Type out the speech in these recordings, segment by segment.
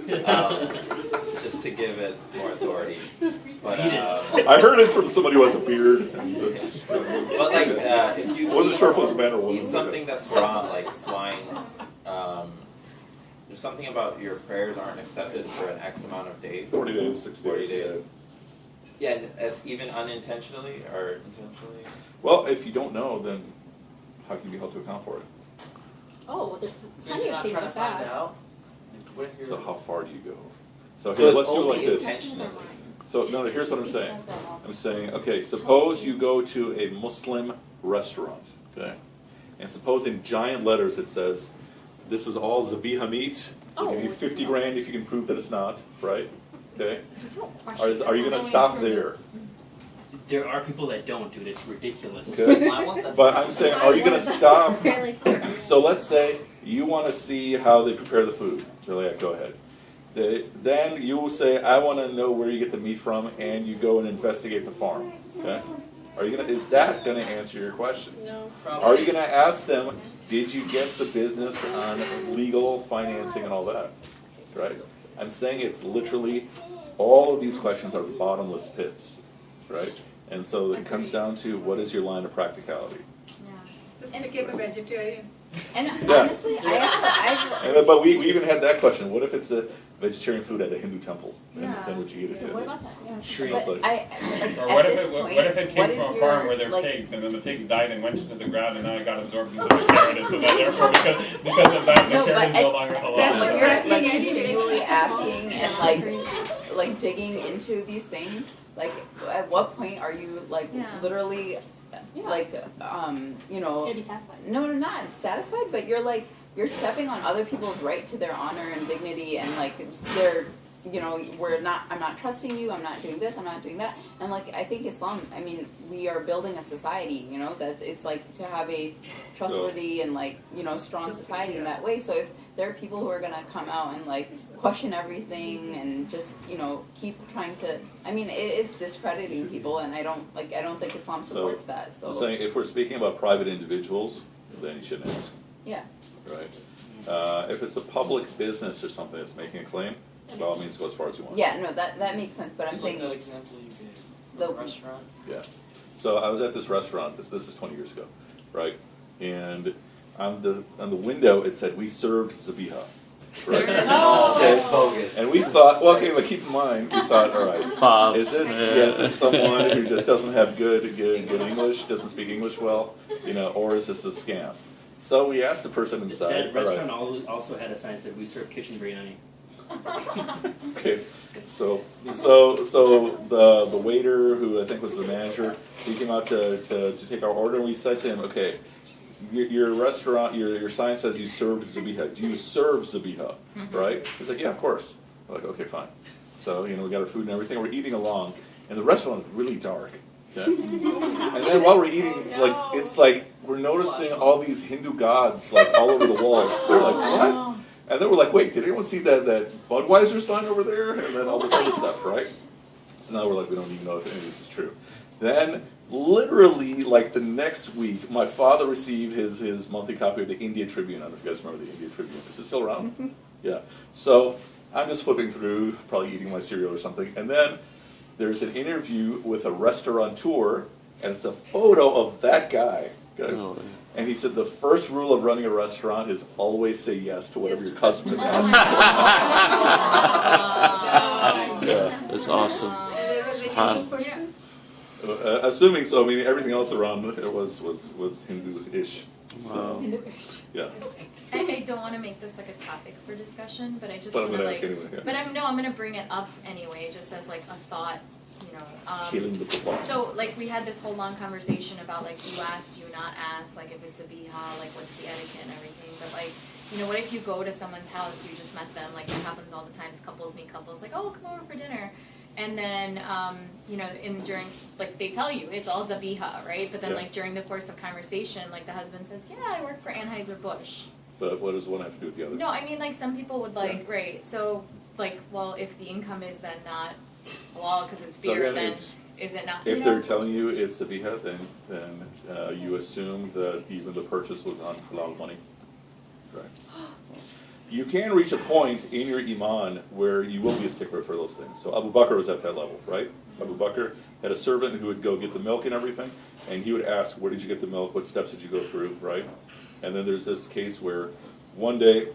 just to give it more authority. But, I heard it from somebody who has a beard. but like, if you wasn't sure if it was a man or a woman. eat something that's raw, like swine, there's something about your prayers aren't accepted for an X amount of days. 40 days, 60 40 days. days. Yeah, and that's even unintentionally or intentionally? Well, if you don't know, then how can you be held to account for it? Oh, there's Because plenty you're of not things trying to like find that. out. Like, what if you're... So how far do you go? So So here, it's let's do it only like this. intentionally. So no, here's what I'm saying. I'm saying, okay, suppose you go to a Muslim restaurant, okay, and suppose in giant letters it says, "This is all zabiha meat. We'll give you 50 grand if you can prove that it's not." Right? Okay. Are you going to stop there? There are people that don't, dude. It's ridiculous. Okay. I want the... But I'm saying, are you going to stop? So let's say you want to see how they prepare the food. They're like, go ahead. Then you will say, I want to know where you get the meat from, and you go and investigate the farm. Okay? Are you gonna? Is that going to answer your question? No. Are you going to ask them, did you get the business on legal financing and all that? Right? I'm saying it's literally, all of these questions are bottomless pits. Right? And so it comes down to, what is your line of practicality? Just became a vegetarian. And Yeah. honestly, But we even had that question. What if it's a vegetarian food at a Hindu temple? Then would you eat it? What about that? Yeah. Shree. but like- like, Or at what if this it point, what if it came what from is a your, farm where there were like, pigs, and then the pigs died and went into the ground, and now it got absorbed into the vegetarian, so then therefore because of that, No, but vegetarian is no I- longer when halal. you're like continually asking and like digging into these things, like at what point are you like literally like you know, Gotta be satisfied. no, not satisfied, but you're stepping on other people's right to their honor and dignity, and like they're, you know, I'm not trusting you, I'm not doing this, I'm not doing that. And like, I think Islam, I mean, we are building a society, you know, that it's like to have a trustworthy and like, you know, strong society in that way. So if there are people who are going to come out and like question everything and just, you know, keep trying to, I mean, it is discrediting people, and I don't think Islam supports that. So I'm saying, if we're speaking about private individuals, then you shouldn't ask. yeah. Right? If it's a public business or something that's making a claim, by all means, go as far as you want. Yeah, no, that makes sense, but I'm Just saying like the example you gave. the The restaurant. Yeah. So I was at this restaurant. This is 20 years ago, right? And on the window it said, "We served zabiha." Right? That's bogus. And we thought, well, okay, but keep in mind, we thought, all right, is this someone who just doesn't have good English, doesn't speak English well, you know, or is this a scam? So we asked the person inside. That all restaurant right, also had a sign that said, "We serve kitchen biryani." okay, so the waiter, who I think was the manager, he came out to take our order, and we said to him, okay, your restaurant, your sign says you serve zabiha. Do you serve zabiha? Right? He's like, yeah, of course. We're like, okay, fine. So, you know, we got our food and everything. We're eating along, and the restaurant is really dark. Okay? And then while we're eating, like, it's like we're noticing all these Hindu gods like all over the walls. We're like, what? And then we're like, wait, did anyone see that Budweiser sign over there? And then all this other stuff, right? So now we're like, we don't even know if any of this is true. Then, literally, like the next week, my father received his monthly copy of the India Tribune. I don't know if you guys remember the India Tribune. Is it still around? Yeah. So I'm just flipping through, probably eating my cereal or something, and then there's an interview with a restaurateur, and it's a photo of that guy. Okay? Oh, yeah. And he said the first rule of running a restaurant is always say yes to whatever your customers ask for. Yeah. That's awesome. There was a Subhan- Hindu person. Assuming so, I mean, everything else around it was Hindu-ish. So, yeah. I don't want to make this like a topic for discussion, but I just But I'm want to going to like. ask anyway. But I'm going to bring it up anyway, just as like a thought, you know. Killing the performance. So like we had this whole long conversation about like, do you ask, do you not ask, like if it's a biha, like what's the etiquette and everything. But like, you know, what if you go to someone's house, you just met them, like it happens all the time. Couples meet couples, like, oh, come over for dinner. And then, you know, during, like, they tell you it's all zabiha, right? But then, like, during the course of conversation, like, the husband says, yeah, I work for Anheuser-Busch. But what does one have to do with the other? No, I mean, like, some people would, like, right, so, like, well, if the income is then not halal because it's beer, again, then it's- is it not? If they're telling you it's zabiha, then you assume that even the purchase was on halal money. Right. you can reach a point in your iman where you will be a stickler for those things. So Abu Bakr was at that level, right? Abu Bakr had a servant who would go get the milk and everything, and he would ask, where did you get the milk? What steps did you go through, right? And then there's this case where one day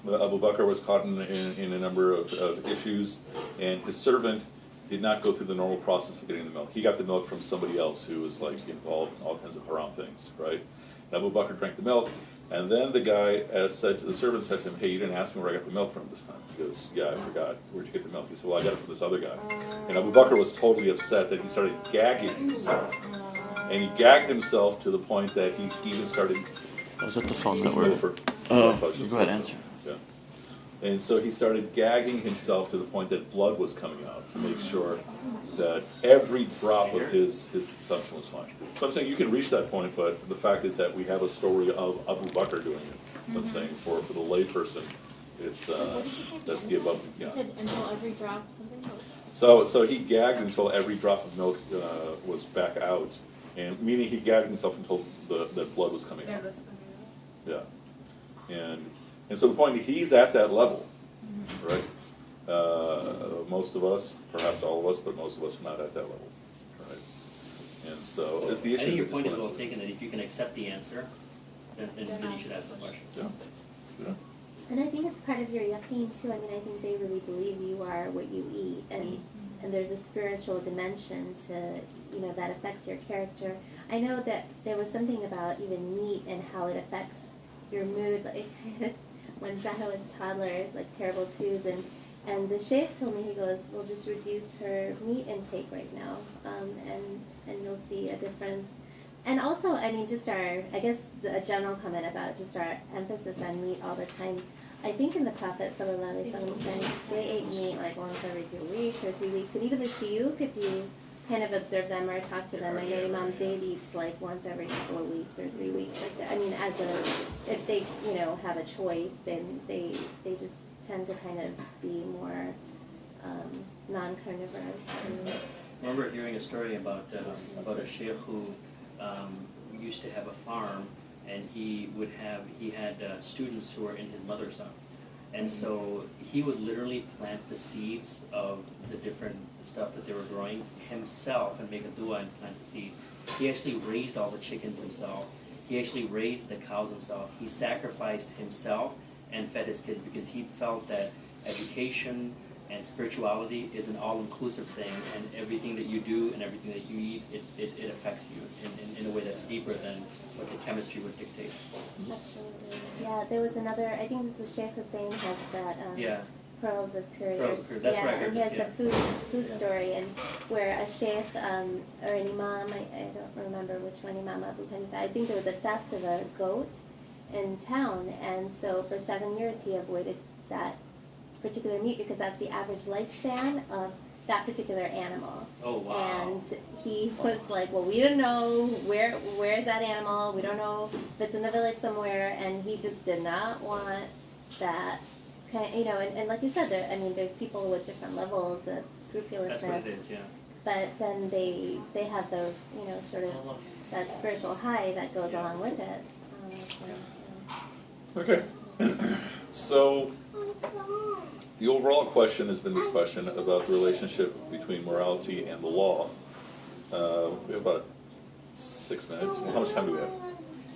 Abu Bakr was caught in a number of issues, and his servant did not go through the normal process of getting the milk. He got the milk from somebody else who was like involved in all kinds of haram things, right? And Abu Bakr drank the milk, and then the guy said to the servant, said to him, hey, you didn't ask me where I got the milk from this time. He goes, yeah, I forgot. Where'd you get the milk? He said, well, I got it from this other guy. And Abu Bakr was totally upset that he started gagging himself. And he gagged himself to the point that he even started... Was that the phone He's that over. Oh, you go ahead, answer. Yeah. And so he started gagging himself to the point that blood was coming out to make sure that every drop of his consumption was fine. So I'm saying you can reach that point, but the fact is that we have a story of Abu Bakr doing it. So I'm saying for the layperson, it's that's the above. Yeah. You said until every drop something? So he gagged until every drop of milk was back out, and meaning he gagged himself until the blood was coming out. Yeah, and so the point, he's at that level, right? Most of us, perhaps all of us, but most of us are not at that level, right? And so the issue. I think your point is well taken, that if you can accept the answer, then you should ask the question. Yeah. Yeah. And I think it's part of your yaqeen too. I mean, I think they really believe you are what you eat, and there's a spiritual dimension to, you know, that affects your character. I know that there was something about even meat and how it affects your mood. Like when Zaha was a toddler, like terrible twos, and the sheikh told me, he goes, we'll just reduce her meat intake right now, and you'll see a difference. And also, I mean, just a general comment about just our emphasis on meat all the time. I think in the Prophet sallallahu alaihi wasallam, they ate meat like once every 2 weeks or 3 weeks. And even the shuyukh, if you kind of observe them or talk to them, I know Imam Zayd eats like once every couple of weeks or 3 weeks. Like that. I mean, if they, you know, have a choice, then they just tend to kind of be more non-carnivorous. I remember hearing a story about a sheikh who used to have a farm, and he had students who were in his madrasa, and so he would literally plant the seeds of the different stuff that they were growing himself and make a dua and plant the seed. He actually raised all the chickens himself. He actually raised the cows himself. He sacrificed himself and fed his kids because he felt that education and spirituality is an all-inclusive thing, and everything that you do and everything that you eat, it affects you in a way that's deeper than what the chemistry would dictate. Absolutely. Yeah, there was another, I think this was Sheikh Hussein has that Pearls of Purity. Pearls of Purity. That's where I heard and he has this, the food story, and where a sheikh or an imam, I don't remember which one, Imam Abu Hanifa, I think there was a theft of a goat in town, and so for 7 years he avoided that particular meat because that's the average lifespan of that particular animal. Oh, wow. And he was like, well, we don't know where's that animal, we don't know if it's in the village somewhere, and he just did not want that kind, you know, and like you said, there's people with different levels of scrupulousness. That's what it is, yeah. But then they have the, you know, sort of that spiritual high that goes along with it. Okay. So the overall question has been this question about the relationship between morality and the law. We have about 6 minutes. How much time do we have?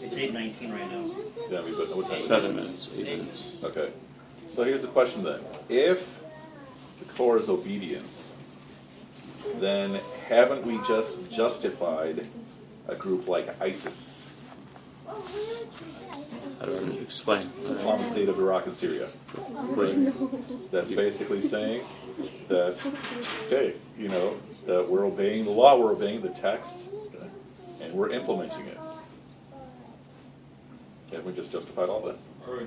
It's 8:19 right now. Yeah, what time is it? 7 minutes, 8 minutes. Okay. So here's the question then. If the core is obedience, then haven't we just justified a group like ISIS? How do I explain? Islamic State of Iraq and Syria. Right. That's basically saying that, okay, you know, that we're obeying the law, we're obeying the text, and we're implementing it. And we just justified all that. Or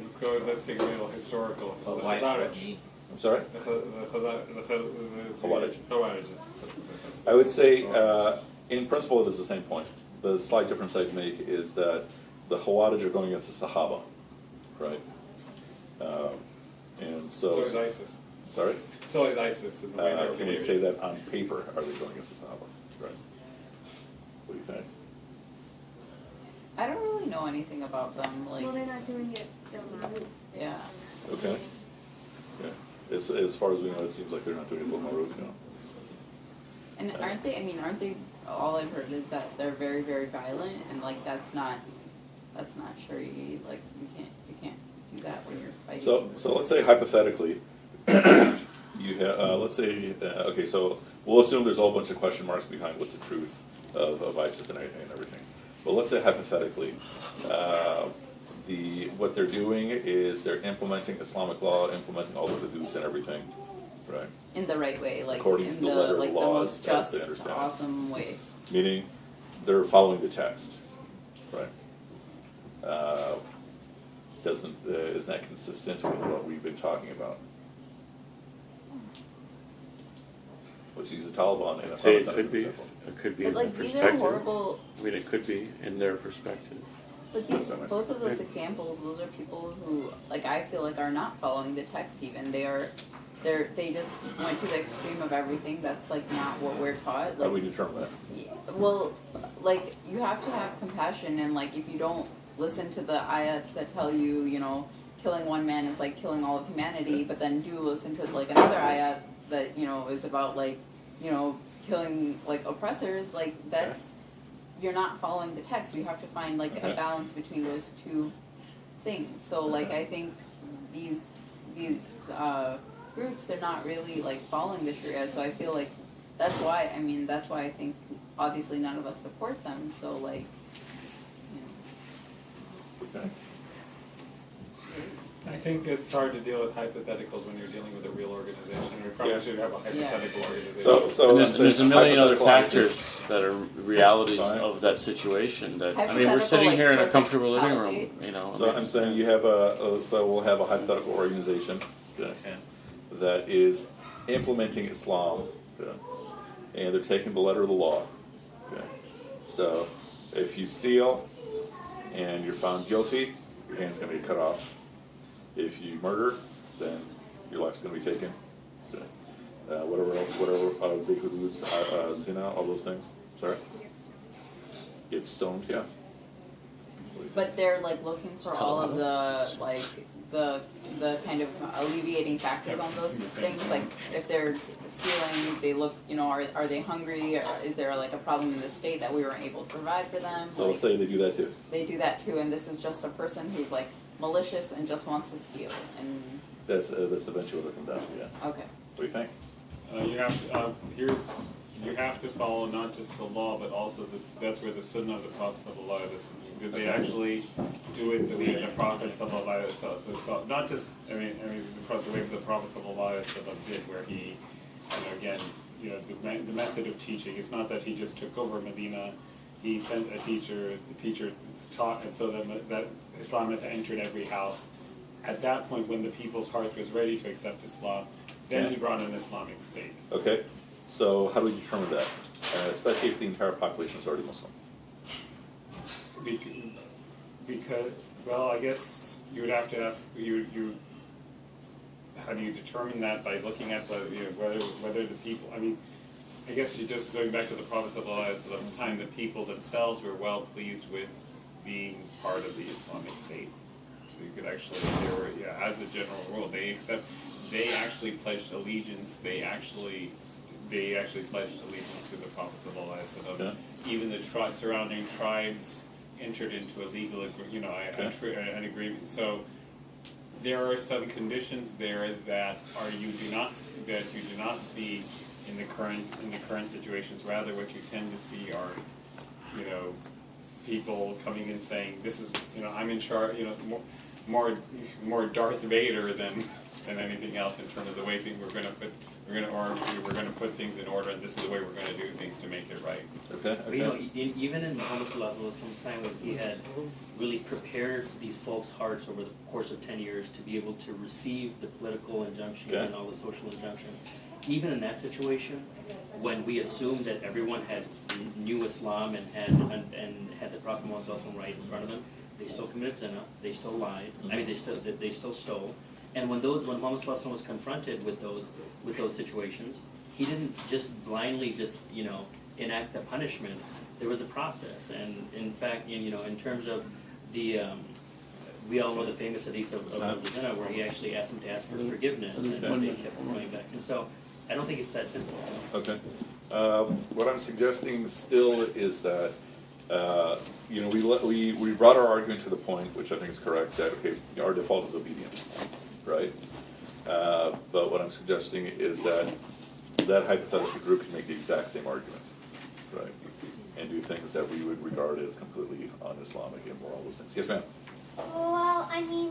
let's take a little historical. White refugee. I'm sorry? The Khawarij. Khawarij. I would say, in principle, it is the same point. The slight difference I'd make is that the Khawarij are going against the Sahaba, right? And So is ISIS. Sorry? So is ISIS. In the way they're Can we behaving. say that on paper, are they going against the Sahaba? Right. What do you think? I don't really know anything about them. Like, Well, they're not doing it, they're not. yeah. Okay. Yeah. As far as we know, it seems like they're not doing it more roads now. And aren't they? I mean, aren't they? All I've heard is that they're very, very violent, and like that's not Shari. Like you can't do that when you're fighting. So let's say hypothetically, you let's say okay. So we'll assume there's a whole bunch of question marks behind what's the truth of ISIS and everything. But let's say hypothetically, what they're doing is they're implementing Islamic law, implementing all the hudoods and everything, right? In the right way, like According in to the letter of like the the laws, most as they just, understand it. awesome way. Meaning they're following the text, right? Isn't that consistent with what we've been talking about? Let's use the Taliban in Say it Afghanistan, could for be. example. It could be But in like their these are perspective. horrible. I mean, it could be in their perspective. But these, That makes both of those sense. examples, those are people who, like, I feel like are not following the text even. They just went to the extreme of everything. That's like not what we're taught. How do Like, we determine that? yeah, well, like you have to have compassion, and like if you don't listen to the ayats that tell you, you know, killing one man is like killing all of humanity, but then do listen to like another ayat that, you know, is about like, you know, killing like oppressors, like that's you're not following the text. You have to find like a balance between those two things. So like I think these groups, they're not really like following the Sharia. So I feel like that's why I think obviously none of us support them. So like, you know. Okay. I think it's hard to deal with hypotheticals when you're dealing with a real organization. We probably should have a hypothetical organization. So And there's a million other hypothetical factors that are realities Fine. of that situation. That I mean, we're Hypothetical, sitting like, here in a perfect comfortable living reality. room, you know. So I'm saying you have so we'll have a hypothetical organization that is implementing Islam, and they're taking the letter of the law. Okay. So if you steal and you're found guilty, your hand's going to be cut off. If you murder, then your life's going to be taken. Okay. Whatever big hudoods, zina, all those things. Sorry? Get stoned, yeah. But they're like looking for all of the like the kind of alleviating factors on those things. Like if they're stealing, they look, you know, are they hungry? Or is there like a problem in the state that we weren't able to provide for them? So like, let's say they do that too. they do that too, and this is just a person who's like malicious and just wants to steal. And That's eventually what it comes down to, yeah. okay, What do you think? You have to follow not just the law, but also that's where the sunnah of the prophets of Allah is. Did they actually do it the way the prophets of Allah, not just, the way the prophets of Allah did, where he, again, the method of teaching, it's not that he just took over Medina, he sent a teacher, the teacher taught, and so that Islam had entered every house. At that point, when the people's heart was ready to accept Islam, then he brought an Islamic state. Okay, so how do we determine that? Especially if the entire population is already Muslim. Because, well, I guess you would have to ask how do you determine that by looking at whether the people? I mean, I guess you're just going back to the prophets of Allah at those time. The people themselves were well pleased with being part of the Islamic State. So you could actually, as a general rule, they actually pledged allegiance. They actually pledged allegiance to the prophets of Allah. So even the surrounding tribes entered into a legal, an agreement. So there are some conditions there that you do not see in the current situations. Rather, what you tend to see are, people coming in saying, "This is, I'm in charge." More Darth Vader than anything else in terms of the way things we're going to put things in order, and this is the way we're going to do things to make it right. Okay. But, even in Muhammad's time, when he had really prepared these folks' hearts over the course of 10 years to be able to receive the political injunctions and all the social injunctions, even in that situation, when we assumed that everyone knew Islam and had the Prophet Muhammad right in front of them, they still committed zina, they still lied. I mean, they still stole. And when Muhammad was confronted with those situations, he didn't just blindly enact the punishment. There was a process, and in fact, in terms of the we all know the famous hadith of Al-Jannah where he actually asked him to ask for forgiveness, and they kept going back. And so, I don't think it's that simple. Okay. What I'm suggesting still is that, you know, we brought our argument to the point, which I think is correct, that, okay, our default is obedience, right? But what I'm suggesting is that hypothetical group can make the exact same argument, right? And do things that we would regard as completely un-Islamic, immoral, those things. Yes, ma'am? Well, I mean,